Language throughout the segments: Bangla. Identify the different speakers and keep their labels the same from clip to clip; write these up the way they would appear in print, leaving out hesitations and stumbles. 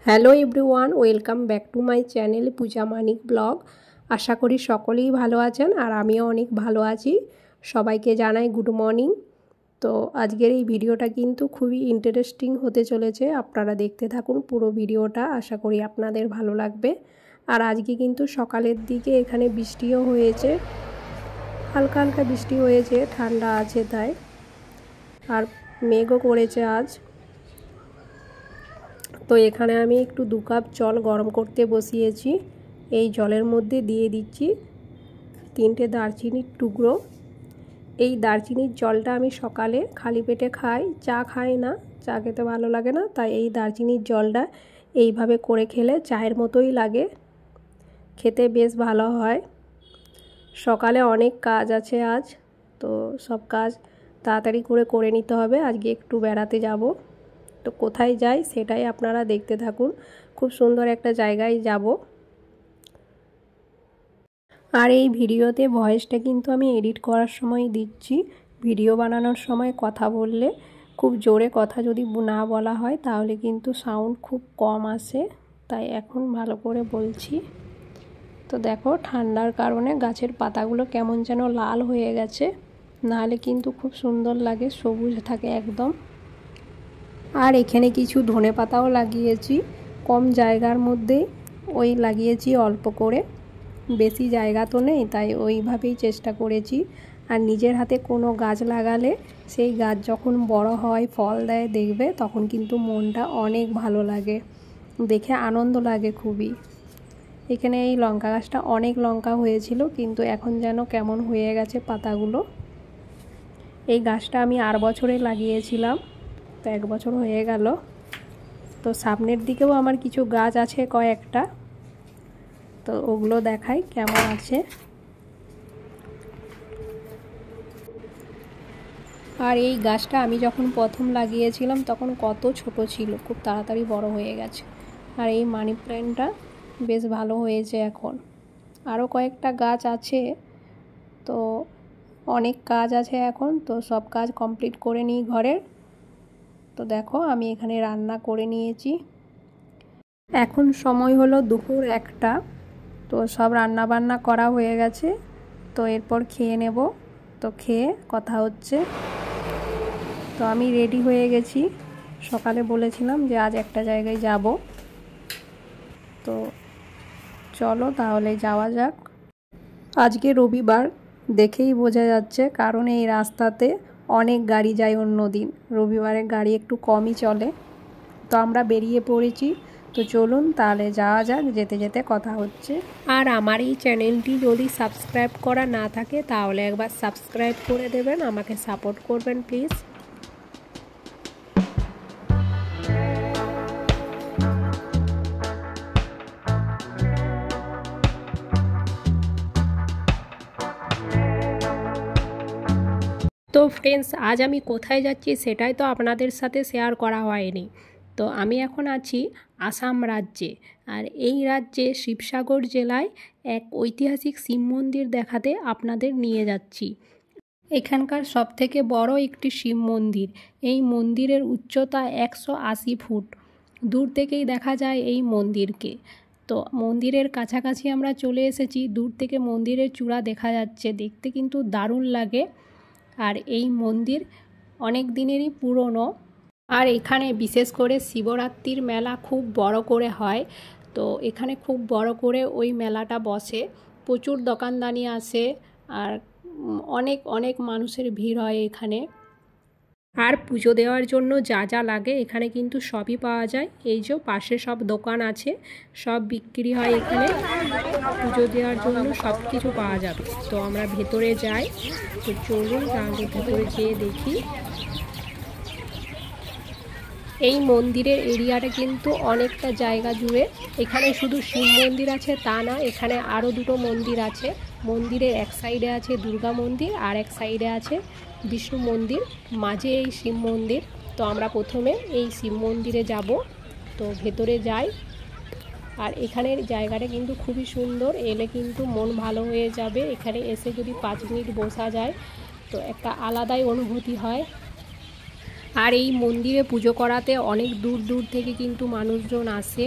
Speaker 1: Hello everyone, welcome back to my channel Puja Manik blog. আশা করি সকলেই ভালো আছেন আর আমিও অনেক ভালো আছি। সবাইকে জানাই গুড মর্নিং। তো আজকের এই ভিডিওটা কিন্তু খুবই ইন্টারেস্টিং হতে চলেছে, আপনারা দেখতে থাকুন পুরো ভিডিওটা, আশা করি আপনাদের ভালো লাগবে। আর আজকে কিন্তু সকালের দিকে এখানে বৃষ্টিও হয়েছে, হালকা হালকা বৃষ্টি হয়েছে, ঠান্ডা আছে তাই। আর মেঘও করেছে আজ। তো এখানে আমি একটু 2 কাপ জল গরম করতে বসিয়েছি। এই জলের মধ্যে দিয়ে দিচ্ছি 3টে দারচিনির টুকরো। এই দারচিনির জলটা আমি সকালে খালি পেটে খাই, চা খাই না, চা খেতে ভালো লাগে না, তাই এই দারচিনির জলটা এইভাবে করে খেলে চায়ের মতোই লাগে, খেতে বেশ ভালো হয়। সকালে অনেক কাজ আছে আজ, তো সব কাজ তাড়াতাড়ি করে নিতে হবে। আজকে একটু বেড়াতে যাব, তো কোথায় যাই সেটাই আপনারা দেখতে থাকুন। খুব সুন্দর একটা জায়গায় যাব। আর এই ভিডিওতে ভয়েসটা কিন্তু আমি এডিট করার সময় দিচ্ছি। ভিডিও বানানোর সময় কথা বললে খুব জোরে কথা যদি না বলা হয় তাহলে কিন্তু সাউন্ড খুব কম আসে, তাই এখন ভালো করে বলছি। তো দেখো, ঠান্ডার কারণে গাছের পাতাগুলো কেমন যেন লাল হয়ে গেছে, নাহলে কিন্তু খুব সুন্দর লাগে, সবুজ থাকে একদম। আর এখানে কিছু ধনেপাতাও লাগিয়েছি, কম জায়গার মধ্যে ওই লাগিয়েছি অল্প করে, বেশি জায়গা তো নেই, তাই ওইভাবেই চেষ্টা করেছি। আর নিজের হাতে কোনো গাছ লাগালে সেই গাছ যখন বড় হয়, ফল দেয়, দেখবে তখন কিন্তু মনটা অনেক ভালো লাগে, দেখে আনন্দ লাগে খুবই। এখানে এই লঙ্কা গাছটা অনেক লঙ্কা হয়েছিল, কিন্তু এখন যেন কেমন হয়ে গেছে পাতাগুলো। এই গাছটা আমি 8 বছরে লাগিয়েছিলাম, তো 1 বছর হয়ে গেল। তো সামনের দিকেও আমার কিছু গাছ আছে কয়েকটা, তো ওগুলো দেখাই কেমন আছে। আর এই গাছটা আমি যখন প্রথম লাগিয়েছিলাম তখন কত ছোট ছিল, খুব তাড়াতাড়ি বড় হয়ে গেছে। আর এই মানি প্ল্যান্টটা বেশ ভালো হয়েছে এখন। আরও কয়েকটা গাছ আছে, তো অনেক কাজ আছে এখন, তো সব কাজ কমপ্লিট করে নিই ঘরের। তো দেখো, আমি এখানে রান্না করে নিয়েছি। এখন সময় হলো দুপুর 1টা, তো সব রান্না বান্না করা হয়ে গেছে। তো এরপর খেয়ে নেব, তো খেয়ে কথা হচ্ছে। তো আমি রেডি হয়ে গেছি, সকালে বলেছিলাম যে আজ একটা জায়গায় যাব, তো চলো তাহলে যাওয়া যাক। আজকে রবিবার, দেখেই বোঝা যাচ্ছে, কারণ এই রাস্তাতে অনেক গাড়ি যায়, অন্য দিন রবিবারে গাড়ি একটু কমই চলে। তো আমরা বেরিয়ে পড়েছি, তো চলুন তাহলে যাওয়া যাক, যেতে যেতে কথা হচ্ছে। আর আমার এই চ্যানেলটি যদি সাবস্ক্রাইব করা না থাকে তাহলে একবার সাবস্ক্রাইব করে দেবেন, আমাকে সাপোর্ট করবেন প্লিজ। তো ফ্রেন্ডস, আজ আমি কোথায় যাচ্ছি সেটাই তো আপনাদের সাথে শেয়ার করা হয়নি। তো আমি এখন আছি আসাম রাজ্যে, আর এই রাজ্যে শিবসাগর জেলায় এক ঐতিহাসিক শিব মন্দির দেখাতে আপনাদের নিয়ে যাচ্ছি। এখানকার সবথেকে বড় একটি শিব মন্দির। এই মন্দিরের উচ্চতা 180 ফুট। দূর থেকেই দেখা যায় এই মন্দিরকে। তো মন্দিরের কাছাকাছি আমরা চলে এসেছি, দূর থেকে মন্দিরের চূড়া দেখা যাচ্ছে, দেখতে কিন্তু দারুণ লাগে। আর এই মন্দির অনেক দিনেরই পুরনো। আর এখানে বিশেষ করে শিবরাত্রির মেলা খুব বড় করে হয়, তো এখানে খুব বড় করে ওই মেলাটা বসে, প্রচুর দোকানদানি আসে, আর অনেক অনেক মানুষের ভিড় হয় এখানে। আর পুজো দেওয়ার জন্য যা যা লাগে এখানে কিন্তু সবই পাওয়া যায়। এই যে পাশে সব দোকান আছে, সব বিক্রি হয় এখানে, পুজো দেওয়ার জন্য সব কিছু পাওয়া যাবে। তো আমরা ভেতরে যাই, তো চলুন তাহলে ভেতরে যেয়ে দেখি। এই মন্দিরের এরিয়াটা কিন্তু অনেকটা জায়গা জুড়ে। এখানে শুধু শিব মন্দির আছে তা না, এখানে আরও 2টো মন্দির আছে। মন্দিরের এক সাইডে আছে দুর্গা মন্দির, আর এক সাইডে আছে বিষ্ণু মন্দির, মাঝে এই শিব মন্দির। তো আমরা প্রথমে এই শিব মন্দিরে যাব, তো ভেতরে যাই। আর এখানের জায়গাটা কিন্তু খুবই সুন্দর, এলে কিন্তু মন ভালো হয়ে যাবে। এখানে এসে যদি 5 মিনিট বসা যায় তো একটা আলাদাই অনুভূতি হয়। আর এই মন্দিরে পুজো করাতে অনেক দূর দূর থেকে কিন্তু মানুষজন আসে।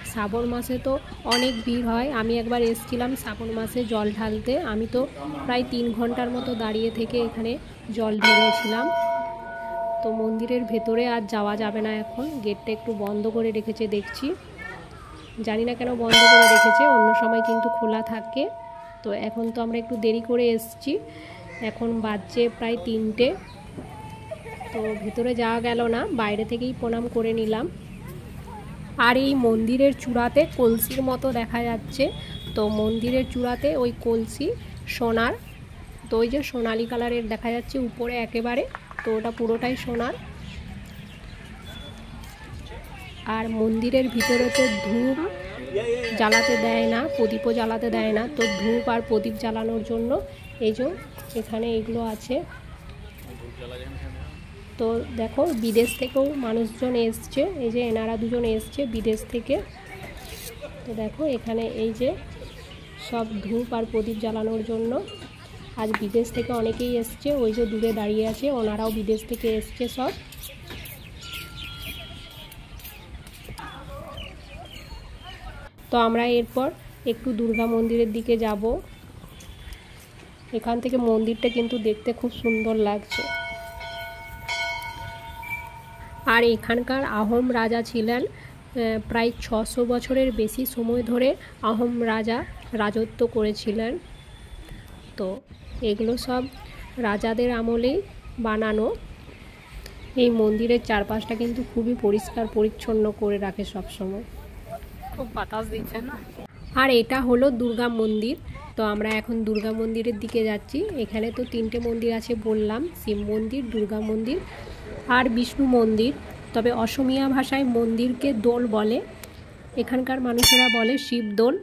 Speaker 1: শ্রাবণ মাসে তো অনেক ভিড় হয়। আমি একবার এসেছিলাম শ্রাবণ মাসে জল ঢালতে। আমি তো প্রায় 3 ঘন্টার মতো দাঁড়িয়ে থেকে এখানে জল ঢেলেছিলাম। তো মন্দিরের ভেতরে আর যাওয়া যাবে না এখন, গেটটা একটু বন্ধ করে রেখেছে দেখছি। জানি না কেন বন্ধ করে রেখেছে, অন্য সময় কিন্তু খোলা থাকে। তো এখন তো আমরা একটু দেরি করে এসেছি, এখন বাজছে প্রায় 3টে। তো ভেতরে যাওয়া গেল না, বাইরে থেকেই প্রণাম করে নিলাম। আর এই মন্দিরের চূড়াতে কলসির মতো দেখা যাচ্ছে। তো মন্দিরের চূড়াতে ওই কলসি সোনার, তো ওই যে সোনালি কালারের দেখা যাচ্ছে উপরে একেবারে, তো ওটা পুরোটাই সোনার। আর মন্দিরের ভিতরে তো ধূপ জ্বালাতে দেয় না, প্রদীপও জ্বালাতে দেয় না। তো ধূপ আর প্রদীপ জ্বালানোর জন্য এই যে এখানে এগুলো আছে। তো দেখো বিদেশ থেকেও মানুষজন এসছে, এই যে এনারা দুজন এসছে বিদেশ থেকে। তো দেখো এখানে এই যে সব ধূপ আর প্রদীপ জ্বালানোর জন্য আজ বিদেশ থেকে অনেকেই এসছে। ওই যে দূরে দাঁড়িয়ে আছে, ওনারাও বিদেশ থেকে এসছে সব। তো আমরা এরপর একটু দুর্গা মন্দিরের দিকে যাব। এখান থেকে মন্দিরটা কিন্তু দেখতে খুব সুন্দর লাগছে। আর এখানকার আহোম রাজা ছিলেন, প্রায় 600 বছরের বেশি সময় ধরে আহোম রাজা রাজত্ব করেছিলেন। তো এগুলো সব রাজাদের আমলেই বানানো। এই মন্দিরের চারপাশটা কিন্তু খুবই পরিষ্কার পরিচ্ছন্ন করে রাখে সব সময়। খুব বাতাস দিচ্ছে না। আর এটা হলো দুর্গা মন্দির। তো আমরা এখন দুর্গা মন্দিরের দিকে যাচ্ছি। এখানে তো 3টে মন্দির আছে বললাম, শিব মন্দির, দুর্গা মন্দির আর বিষ্ণু মন্দির। তবে অসমীয়া ভাষায় মন্দিরকে দোল বলে। এখানকার মানুষেরা বলে শিব দোল,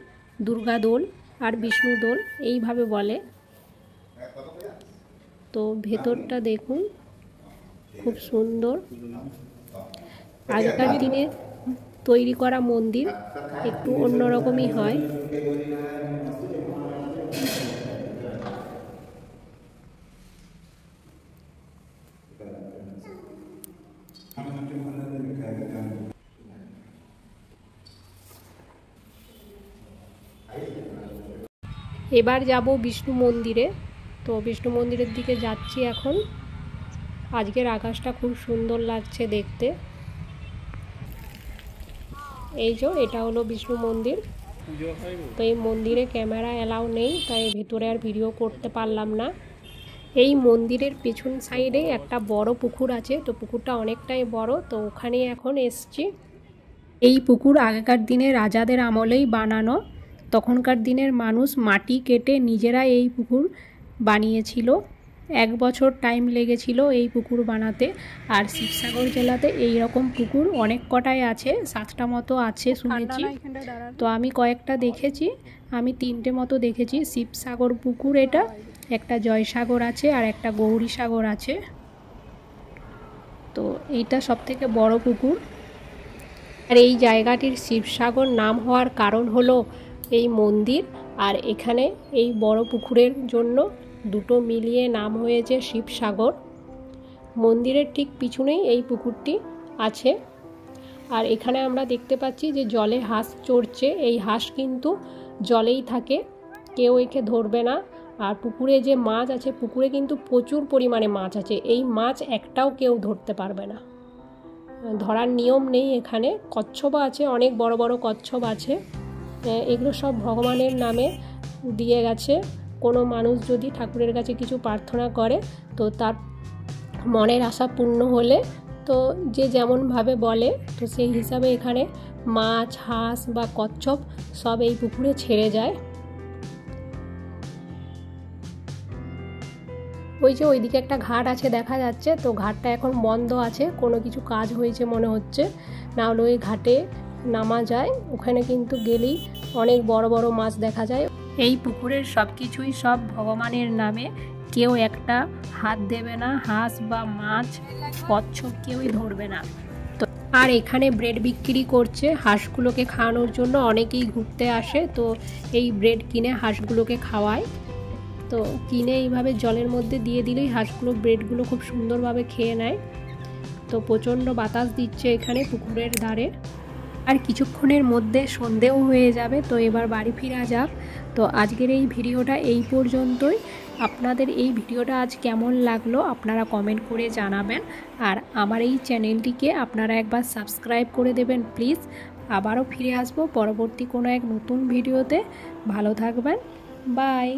Speaker 1: দুর্গা দোল আর বিষ্ণু দোল এইভাবে বলে। তো ভেতরটা দেখুন খুব সুন্দর। আগেকার দিনে তৈরি করা মন্দির একটু অন্যরকমই হয়। এবার যাব বিষ্ণু মন্দিরে। তো বিষ্ণু মন্দিরের দিকে যাচ্ছি এখন। আজকের আকাশটা খুব সুন্দর লাগছে দেখতে। এই যে এটা হলো বিষ্ণু মন্দির। তো এই মন্দিরে ক্যামেরা অ্যালাউ নেই, তাই ভেতরে আর ভিডিও করতে পারলাম না। এই মন্দিরের পেছন সাইডে একটা বড় পুকুর আছে। তো পুকুরটা অনেকটাই বড়, তো ওখানে এখন এসছি। এই পুকুর আগেকার দিনে রাজাদের আমলেই বানানো। তখনকার দিনের মানুষ মাটি কেটে নিজেরা এই পুকুর বানিয়েছিল। 1 বছর টাইম লেগেছিল এই পুকুর বানাতে। আর শিবসাগর জেলাতে এই রকম পুকুর অনেক কটাই আছে, 7টা মতো আছে শুনেছি। তো আমি কয়েকটা দেখেছি, আমি 3টে মতো দেখেছি। শিবসাগর পুকুর এটা, একটা জয়সাগর আছে আর একটা গৌরীসাগর আছে। তো এইটা সবথেকে বড় পুকুর। আর এই জায়গাটির শিবসাগর নাম হওয়ার কারণ হলো এই মন্দির। আর এখানে এই বড় পুকুরের জন্য দুটো মিলিয়ে নাম হয়েছে শিবসাগর। মন্দিরের ঠিক পিছনেই এই পুকুরটি আছে। আর এখানে আমরা দেখতে পাচ্ছি যে জলে হাঁস চড়ছে। এই হাঁস কিন্তু জলেই থাকে, কেউ একে ধরবে না। আর পুকুরে যে মাছ আছে, পুকুরে কিন্তু প্রচুর পরিমাণে মাছ আছে। এই মাছ একটাও কেউ ধরতে পারবে না, ধরার নিয়ম নেই এখানে। কচ্ছপ আছে, অনেক বড় বড় কচ্ছপ আছে। এগুলো সব ভগবানের নামে দিয়ে গেছে। কোনো মানুষ যদি ঠাকুরের কাছে কিছু প্রার্থনা করে, তো তার মনের আশা পূর্ণ হলে তো যে যেমনভাবে বলে, তো সেই হিসাবে এখানে মাছ, হাঁস বা কচ্ছপ সব এই পুকুরে ছেড়ে যায়। ওই যে ওইদিকে একটা ঘাট আছে দেখা যাচ্ছে। তো ঘাটটা এখন বন্ধ আছে, কোনো কিছু কাজ হয়েছে মনে হচ্ছে, না হলে ওই ঘাটে নামা যায়। ওখানে কিন্তু গেলেই অনেক বড় বড় মাছ দেখা যায়। এই পুকুরের সব কিছুই সব ভগবানের নামে, কেউ একটা হাত দেবে না, হাঁস বা মাছ, কচ্ছপ কেউই ধরবে না। তো আর এখানে ব্রেড বিক্রি করছে হাঁসগুলোকে খাওয়ানোর জন্য। অনেকেই ঘুরতে আসে, তো এই ব্রেড কিনে হাঁসগুলোকে খাওয়ায়। তো কিনে এইভাবে জলের মধ্যে দিয়ে দিলেই হাঁসগুলো ব্রেডগুলো খুব সুন্দরভাবে খেয়ে নেয়। তো প্রচণ্ড বাতাস দিচ্ছে এখানে পুকুরের ধারে। আর কিছুক্ষণের মধ্যে সন্ধেও হয়ে যাবে, তো এবার বাড়ি ফেরা যাক। তো আজকের এই ভিডিওটা এই পর্যন্তই। আপনাদের এই ভিডিওটা আজ কেমন লাগলো আপনারা কমেন্ট করে জানাবেন। আর আমার এই চ্যানেলটিকে আপনারা একবার সাবস্ক্রাইব করে দেবেন প্লিজ। আবারও ফিরে আসবো পরবর্তী কোনো এক নতুন ভিডিওতে। ভালো থাকবেন, বাই।